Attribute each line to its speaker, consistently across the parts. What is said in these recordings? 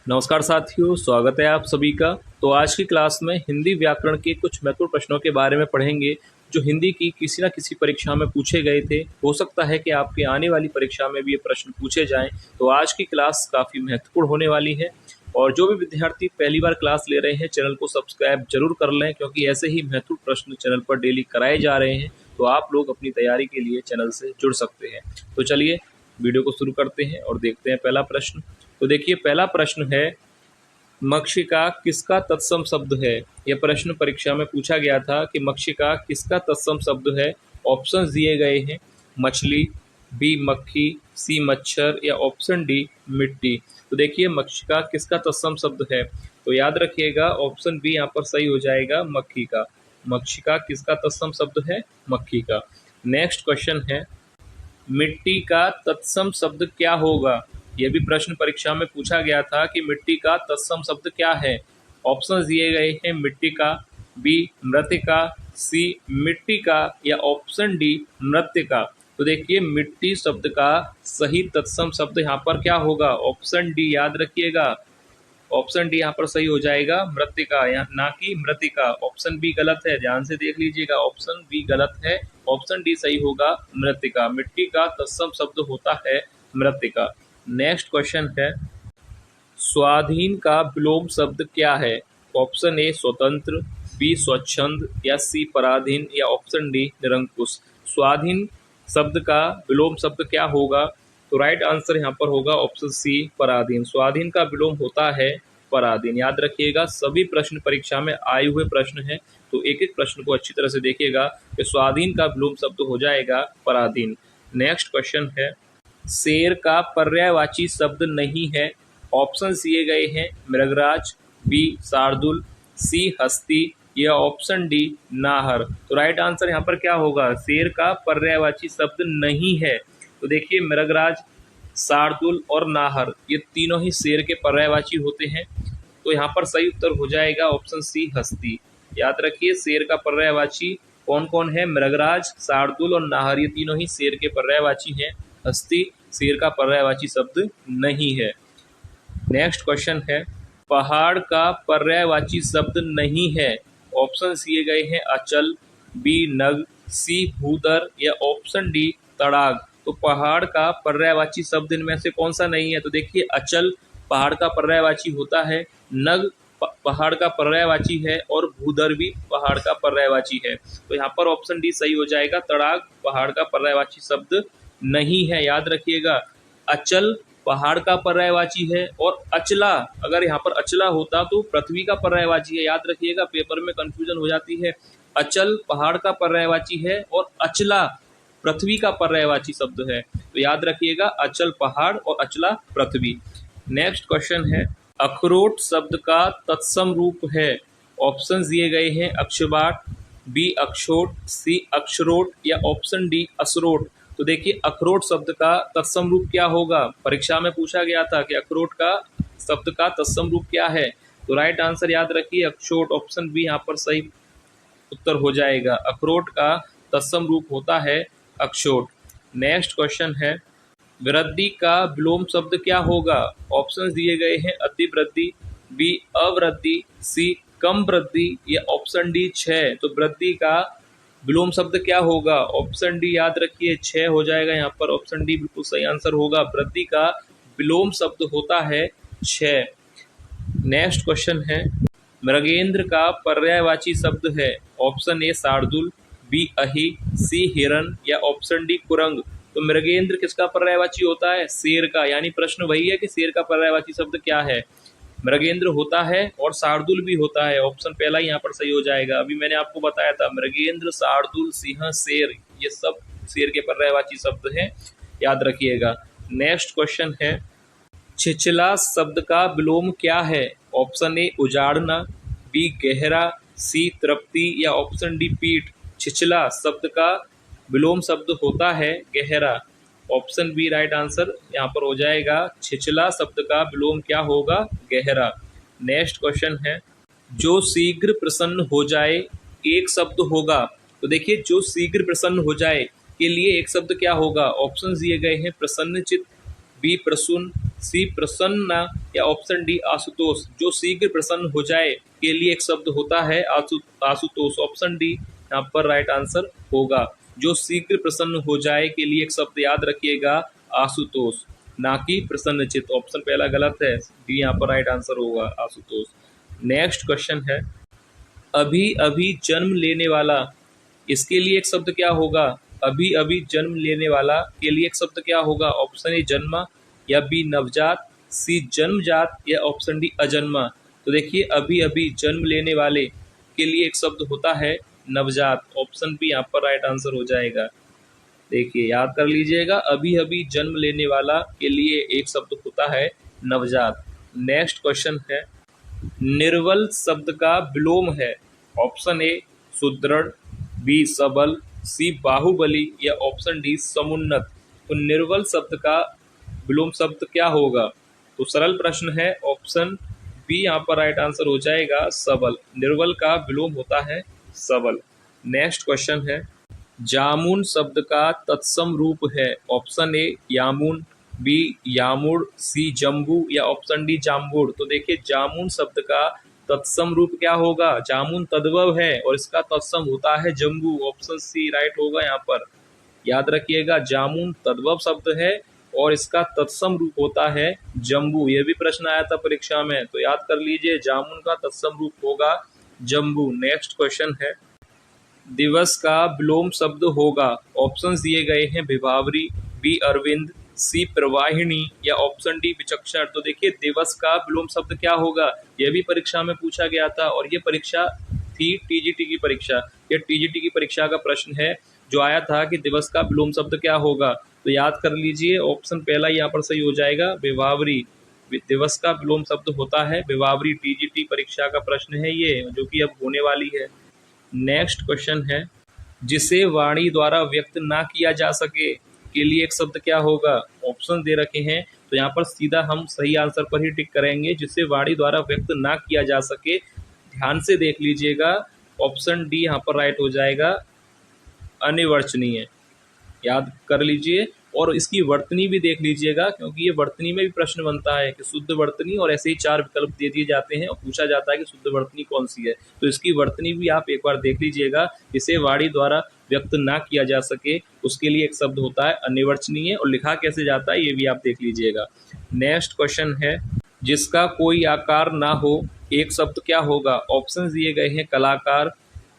Speaker 1: नमस्कार साथियों, स्वागत है आप सभी का। तो आज की क्लास में हिंदी व्याकरण के कुछ महत्वपूर्ण प्रश्नों के बारे में पढ़ेंगे जो हिंदी की किसी न किसी परीक्षा में पूछे गए थे। हो सकता है कि आपके आने वाली परीक्षा में भी ये प्रश्न पूछे जाएं। तो आज की क्लास काफ़ी महत्वपूर्ण होने वाली है और जो भी विद्यार्थी पहली बार क्लास ले रहे हैं चैनल को सब्सक्राइब जरूर कर लें, क्योंकि ऐसे ही महत्वपूर्ण प्रश्न चैनल पर डेली कराए जा रहे हैं। तो आप लोग अपनी तैयारी के लिए चैनल से जुड़ सकते हैं। तो चलिए वीडियो को शुरू करते हैं और देखते हैं पहला प्रश्न। तो देखिए, पहला प्रश्न है, मक्षिका किसका तत्सम शब्द है। यह प्रश्न परीक्षा में पूछा गया था कि मक्षिका किसका तत्सम शब्द है। ऑप्शंस दिए गए हैं, मछली, बी मक्खी, सी मच्छर या ऑप्शन डी मिट्टी। तो देखिए, मक्षिका किसका तत्सम शब्द है, तो याद रखिएगा ऑप्शन बी यहाँ पर सही हो जाएगा, मक्खी का। मक्षिका किसका तत्सम शब्द है, मक्खी का। नेक्स्ट क्वेश्चन है, मिट्टी का तत्सम शब्द क्या होगा। यह भी प्रश्न परीक्षा में पूछा गया था कि मिट्टी का तत्सम शब्द क्या है। ऑप्शंस दिए गए हैं, मिट्टी का, बी मृतिका, सी मिट्टी का या ऑप्शन डी मृत्तिका। तो देखिए, मिट्टी शब्द का सही तत्सम शब्द यहाँ पर क्या होगा, ऑप्शन डी याद रखिएगा। ऑप्शन डी यहाँ पर सही हो जाएगा, मृत्तिका, या ना कि मृतिका। ऑप्शन बी गलत है, ध्यान से देख लीजिएगा, ऑप्शन बी गलत है। ऑप्शन डी सही होगा, मृत्तिका। मिट्टी का तत्सम शब्द होता है मृत्तिका। नेक्स्ट क्वेश्चन है, स्वाधीन का विलोम शब्द क्या है। ऑप्शन ए स्वतंत्र, बी स्वच्छंद या सी पराधीन या ऑप्शन डी निरंकुश। स्वाधीन शब्द का विलोम शब्द क्या होगा, तो राइट आंसर यहाँ पर होगा ऑप्शन सी पराधीन। स्वाधीन का विलोम होता है पराधीन। याद रखिएगा, सभी प्रश्न परीक्षा में आए हुए प्रश्न हैं, तो एक एक प्रश्न को अच्छी तरह से देखिएगा कि स्वाधीन का विलोम शब्द हो जाएगा पराधीन। नेक्स्ट क्वेश्चन है, शेर का पर्यायवाची शब्द नहीं है। ऑप्शन दिए गए हैं, मृगराज, बी शार्दुल, सी हस्ती या ऑप्शन डी नाहर। तो राइट आंसर यहाँ पर क्या होगा, शेर का पर्यायवाची शब्द नहीं है। तो देखिए, मृगराज, शार्दुल और नाहर ये तीनों ही शेर के पर्यायवाची होते हैं। तो यहाँ पर सही उत्तर हो जाएगा ऑप्शन सी हस्ती। याद रखिए, शेर का पर्यायवाची कौन कौन है, मृगराज, शार्दुल और नाहर ये तीनों ही शेर के पर्यायवाची हैं। हस्ती शेर का पर्यायवाची शब्द नहीं है। नेक्स्ट क्वेश्चन है, पहाड़ का पर्यायवाची शब्द नहीं है। ऑप्शन दिए गए हैं, अचल, बी नग, सी भूदर या ऑप्शन डी तड़ाग। तो पहाड़ का पर्यायवाची शब्द इनमें से कौन सा नहीं है, तो देखिए, अचल पहाड़ का पर्यायवाची होता है, नग पहाड़ का पर्यायवाची है और भूदर भी पहाड़ का पर्यायवाची है। तो यहाँ पर ऑप्शन डी सही हो जाएगा, तड़ाग पहाड़ का पर्यायवाची शब्द नहीं है। याद रखिएगा, अचल पहाड़ का पर्यायवाची है और अचला, अगर यहाँ पर अचला होता तो पृथ्वी का पर्यायवाची है। याद रखिएगा, पेपर में कंफ्यूजन हो जाती है। अचल पहाड़ का पर्यायवाची है और अचला पृथ्वी का पर्यायवाची शब्द है। तो याद रखिएगा, अचल पहाड़ और अचला पृथ्वी। नेक्स्ट क्वेश्चन है, अखरोट शब्द का तत्सम रूप है। ऑप्शन दिए गए हैं, अक्षबाट, बी अक्षोट, सी अक्षरोट या ऑप्शन डी असरोट। तो देखिए, अखरोट शब्द का तत्सम रूप क्या होगा, परीक्षा में पूछा गया था कि अखरोट का शब्द का तत्सम रूप क्या है। तो राइट आंसर याद रखिए, अक्षोट। ऑप्शन बी यहाँ पर सही उत्तर हो जाएगा, अखरोट का तत्सम रूप होता है अक्षोट। नेक्स्ट क्वेश्चन है, वृद्धि का विलोम शब्द क्या होगा। ऑप्शंस दिए गए हैं, अतिवृद्धि, बी अवृद्धि, सी कम वृद्धि या ऑप्शन डी क्षय। तो वृद्धि का विलोम शब्द क्या होगा, ऑप्शन डी याद रखिए, क्षय हो जाएगा। यहाँ पर ऑप्शन डी बिल्कुल सही आंसर होगा, वृद्धि का विलोम शब्द होता है क्षय। नेक्स्ट क्वेश्चन है, मृगेंद्र का पर्यायवाची शब्द है। ऑप्शन ए शार्दुल, बी अहि, सी हिरन या ऑप्शन डी कुरंग। तो मृगेंद्र किसका पर्यायवाची होता है, शेर का। यानी प्रश्न वही है कि शेर का पर्यायवाची शब्द क्या है, मृगेंद्र होता है और शार्दुल भी होता है। ऑप्शन पहला यहाँ पर सही हो जाएगा। अभी मैंने आपको बताया था, मृगेंद्र, शार्दुल, सिंह, शेर ये सब शेर के पर्यायवाची शब्द हैं, याद रखिएगा। नेक्स्ट क्वेश्चन है, छिछला शब्द का विलोम क्या है। ऑप्शन ए उजाड़ना, बी गहरा, सी तृप्ति या ऑप्शन डी पीठ। छिछला शब्द का विलोम शब्द होता है गहरा। ऑप्शन बी राइट आंसर यहाँ पर हो जाएगा, छिछला शब्द का विलोम क्या होगा, गहरा। नेक्स्ट क्वेश्चन है, जो शीघ्र प्रसन्न हो जाए एक शब्द होगा। तो देखिए, जो शीघ्र प्रसन्न हो जाए के लिए एक शब्द क्या होगा। ऑप्शन दिए गए हैं, प्रसन्नचित्त, बी प्रसून, सी प्रसन्न या ऑप्शन डी आशुतोष। जो शीघ्र प्रसन्न हो जाए के लिए एक शब्द होता है आशुतोष। ऑप्शन डी यहाँ पर राइट आंसर होगा। जो शीघ्र प्रसन्न हो जाए के लिए एक शब्द याद रखिएगा आशुतोष, ना कि प्रसन्नचित्त। ऑप्शन पहला गलत है, डी यहाँ पर राइट आंसर होगा आशुतोष। नेक्स्ट क्वेश्चन है अभी अभी जन्म लेने वाला, इसके लिए एक शब्द क्या होगा? अभी अभी जन्म लेने वाला के लिए एक शब्द क्या होगा? ऑप्शन ए जन्मा, या बी नवजात, सी जन्मजात, या ऑप्शन डी अजन्मा। तो देखिए अभी अभी जन्म लेने वाले के लिए एक शब्द होता है नवजात। ऑप्शन बी यहाँ पर राइट आंसर हो जाएगा। देखिए याद कर लीजिएगा, अभी अभी जन्म लेने वाला के लिए एक शब्द होता है नवजात। नेक्स्ट क्वेश्चन है निर्बल शब्द का विलोम है। ऑप्शन ए सुदृढ़, बी सबल, सी बाहुबली, या ऑप्शन डी समुन्नत। तो निर्बल शब्द का विलोम शब्द क्या होगा? तो सरल प्रश्न है, ऑप्शन बी यहाँ पर राइट आंसर हो जाएगा सबल। निर्बल का विलोम होता है सबल। नेक्स्ट क्वेश्चन है जामुन शब्द का तत्सम रूप है। ऑप्शन ए यामुन, बी यामुड़, सी जम्बू, या ऑप्शन डी जाम्बुड़। तो देखिए जामुन शब्द का तत्सम रूप क्या होगा? जामुन तद्भव है और इसका तत्सम होता है जम्बू। ऑप्शन सी राइट होगा यहाँ पर। याद रखिएगा जामुन तद्भव शब्द है और इसका तत्सम रूप होता है जम्बू। ये भी प्रश्न आया था परीक्षा में, तो याद कर लीजिए जामुन का तत्सम रूप होगा जम्बू। नेक्स्ट क्वेश्चन है दिवस का विलोम शब्द होगा। ऑप्शंस दिए गए हैं विभावरी, बी अरविंद, सी प्रवाहिनी, या ऑप्शन डी विचक्षण। तो देखिए दिवस का विलोम शब्द क्या होगा? यह भी परीक्षा में पूछा गया था और ये परीक्षा थी टीजीटी की परीक्षा। ये टीजीटी की परीक्षा का प्रश्न है जो आया था कि दिवस का विलोम शब्द क्या होगा। तो याद कर लीजिए ऑप्शन पहला यहाँ पर सही हो जाएगा विभावरी। दिवस का विलोम शब्द होता है विभावरी। टीजीटी परीक्षा का प्रश्न है ये, जो कि अब होने वाली है। नेक्स्ट क्वेश्चन है जिसे वाणी द्वारा व्यक्त ना किया जा सके के लिए एक शब्द क्या होगा? ऑप्शन दे रखे हैं, तो यहाँ पर सीधा हम सही आंसर पर ही टिक करेंगे। जिसे वाणी द्वारा व्यक्त ना किया जा सके, ध्यान से देख लीजिएगा, ऑप्शन डी यहाँ पर राइट हो जाएगा अनिर्वचनीय। याद कर लीजिए और इसकी वर्तनी भी देख लीजिएगा, क्योंकि ये वर्तनी में भी प्रश्न बनता है कि शुद्ध वर्तनी, और ऐसे ही 4 विकल्प दे दिए जाते हैं और पूछा जाता है कि शुद्ध वर्तनी कौन सी है। तो इसकी वर्तनी भी आप एक बार देख लीजिएगा। इसे वाणी द्वारा व्यक्त ना किया जा सके उसके लिए एक शब्द होता है अनिर्वचनीय, और लिखा कैसे जाता है ये भी आप देख लीजिएगा। नेक्स्ट क्वेश्चन है जिसका कोई आकार ना हो एक शब्द क्या होगा? ऑप्शन दिए गए हैं कलाकार,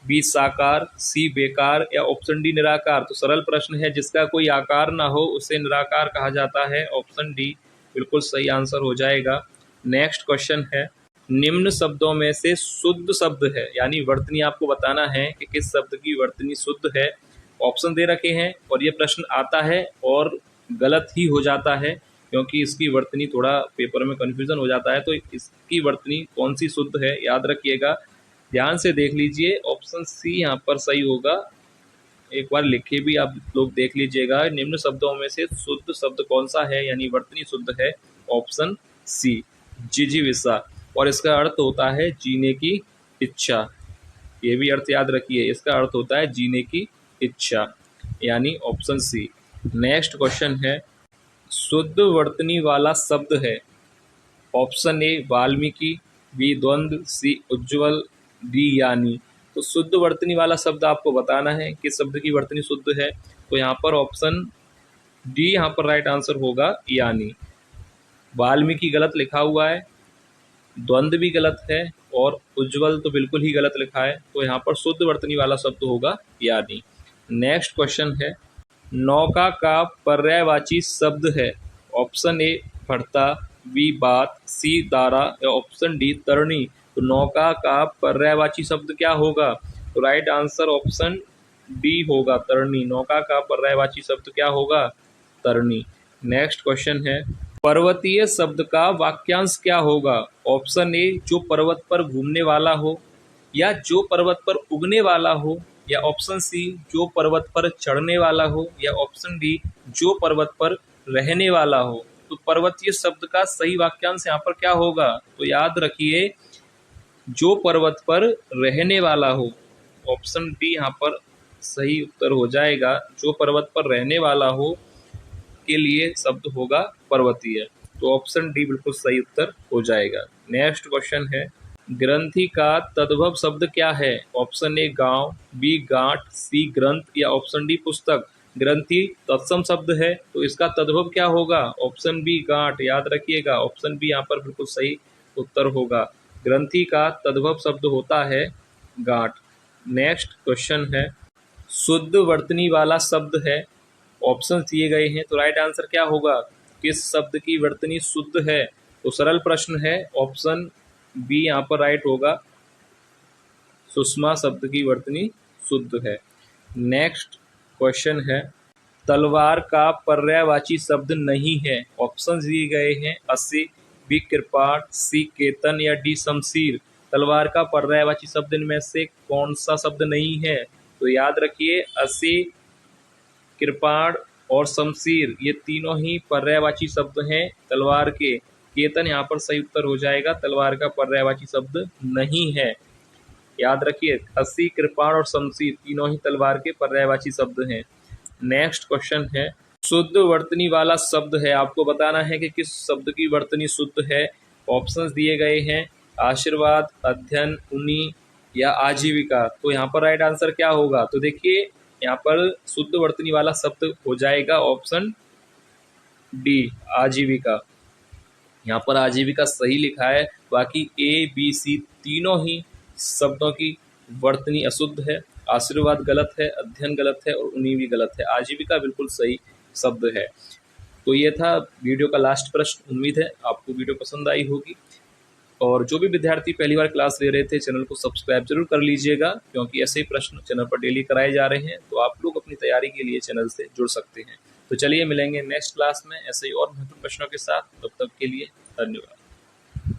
Speaker 1: बी साकार, सी बेकार, या ऑप्शन डी निराकार। तो सरल प्रश्न है, जिसका कोई आकार ना हो उसे निराकार कहा जाता है। ऑप्शन डी बिल्कुल सही आंसर हो जाएगा। नेक्स्ट क्वेश्चन है निम्न शब्दों में से शुद्ध शब्द है, यानी वर्तनी आपको बताना है कि किस शब्द की वर्तनी शुद्ध है। ऑप्शन दे रखे हैं और ये प्रश्न आता है और गलत ही हो जाता है, क्योंकि इसकी वर्तनी थोड़ा पेपर में कन्फ्यूजन हो जाता है। तो इसकी वर्तनी कौन सी शुद्ध है याद रखिएगा, ध्यान से देख लीजिए। ऑप्शन सी यहाँ पर सही होगा। एक बार लिखे भी आप लोग देख लीजिएगा, निम्न शब्दों में से शुद्ध शब्द कौन सा है, यानी वर्तनी शुद्ध है ऑप्शन सी जिजीविषा, और इसका अर्थ होता है जीने की इच्छा। ये भी अर्थ याद रखिए, इसका अर्थ होता है जीने की इच्छा, यानी ऑप्शन सी। नेक्स्ट क्वेश्चन है शुद्ध वर्तनी वाला शब्द है। ऑप्शन ए वाल्मीकि, बी द्वंद्व, सी उज्ज्वल, डी यानी। तो शुद्ध वर्तनी वाला शब्द आपको बताना है किस शब्द की वर्तनी शुद्ध है। तो यहाँ पर ऑप्शन डी यहाँ पर राइट आंसर होगा यानी। वाल्मीकि गलत लिखा हुआ है, द्वंद्व भी गलत है, और उज्ज्वल तो बिल्कुल ही गलत लिखा है। तो यहाँ पर शुद्ध वर्तनी वाला शब्द होगा यानी। नेक्स्ट क्वेश्चन है नौका का पर्यायवाची शब्द है। ऑप्शन ए भरता, बी बात, सी दारा, या ऑप्शन डी तरणी। तो नौका का पर्यायवाची शब्द क्या होगा? तो राइट आंसर ऑप्शन डी होगा तरणी। नौका का पर्यायवाची शब्द क्या होगा? तरणी। नेक्स्ट क्वेश्चन है पर्वतीय शब्द का वाक्यांश क्या होगा? ऑप्शन ए जो पर्वत पर घूमने वाला हो, या जो पर्वत पर उगने वाला हो, या ऑप्शन सी जो पर्वत पर चढ़ने वाला हो, या ऑप्शन डी जो पर्वत पर रहने वाला हो। तो पर्वतीय शब्द का सही वाक्यांश यहाँ पर क्या होगा? तो याद रखिए जो पर्वत पर रहने वाला हो। ऑप्शन डी यहाँ पर सही उत्तर हो जाएगा। जो पर्वत पर रहने वाला हो के लिए शब्द होगा पर्वतीय। तो ऑप्शन डी बिल्कुल सही उत्तर हो जाएगा। नेक्स्ट क्वेश्चन है, ग्रंथि का तद्भव शब्द क्या है? ऑप्शन ए गांव, बी गांठ, सी ग्रंथ या ऑप्शन डी पुस्तक। ग्रंथि तत्सम शब्द है तो इसका तद्भव क्या होगा? ऑप्शन बी गांठ। याद रखिएगा, ऑप्शन बी यहाँ पर बिल्कुल सही उत्तर होगा। ग्रंथि का तद्भव शब्द होता है गांठ। नेक्स्ट क्वेश्चन है, शुद्ध वर्तनी वाला शब्द है। ऑप्शन दिए गए हैं तो राइट आंसर क्या होगा? किस शब्द की वर्तनी शुद्ध है? तो सरल प्रश्न है, ऑप्शन बी यहाँ पर राइट होगा, सुषमा शब्द की वर्तनी शुद्ध है। नेक्स्ट क्वेश्चन है, तलवार का पर्यायवाची शब्द नहीं है। ऑप्शन दिए गए हैं, अस्सी, बी कृपाण, सी केतन या डी शमशीर। तलवार का पर्यायवाची शब्द इनमें से कौन सा शब्द नहीं है? तो याद रखिए, अस्सी, कृपाण और शमशीर ये तीनों ही पर्यायवाची शब्द हैं तलवार के। केतन यहाँ पर सही उत्तर हो जाएगा, तलवार का पर्यायवाची शब्द नहीं है। याद रखिए, अस्सी, कृपाण और शमशीर तीनों ही तलवार के पर्यायवाची शब्द हैं। नेक्स्ट क्वेश्चन है, शुद्ध वर्तनी वाला शब्द है, आपको बताना है कि किस शब्द की वर्तनी शुद्ध है। ऑप्शंस दिए गए हैं, आशीर्वाद, अध्ययन, उन्नी या आजीविका। तो यहाँ पर राइट आंसर क्या होगा? तो देखिए, यहाँ पर शुद्ध वर्तनी वाला शब्द हो जाएगा ऑप्शन डी, आजीविका। यहाँ पर आजीविका सही लिखा है, बाकी ए बी सी तीनों ही शब्दों की वर्तनी अशुद्ध है। आशीर्वाद गलत है, अध्ययन गलत है और उन्हीं भी गलत है। आजीविका बिल्कुल सही शब्द है। तो ये था वीडियो का लास्ट प्रश्न। उम्मीद है आपको वीडियो पसंद आई होगी, और जो भी विद्यार्थी पहली बार क्लास ले रहे थे चैनल को सब्सक्राइब जरूर कर लीजिएगा, क्योंकि ऐसे ही प्रश्न चैनल पर डेली कराए जा रहे हैं। तो आप लोग अपनी तैयारी के लिए चैनल से जुड़ सकते हैं। तो चलिए मिलेंगे नेक्स्ट क्लास में ऐसे ही और महत्वपूर्ण प्रश्नों के साथ। तब तक के लिए धन्यवाद।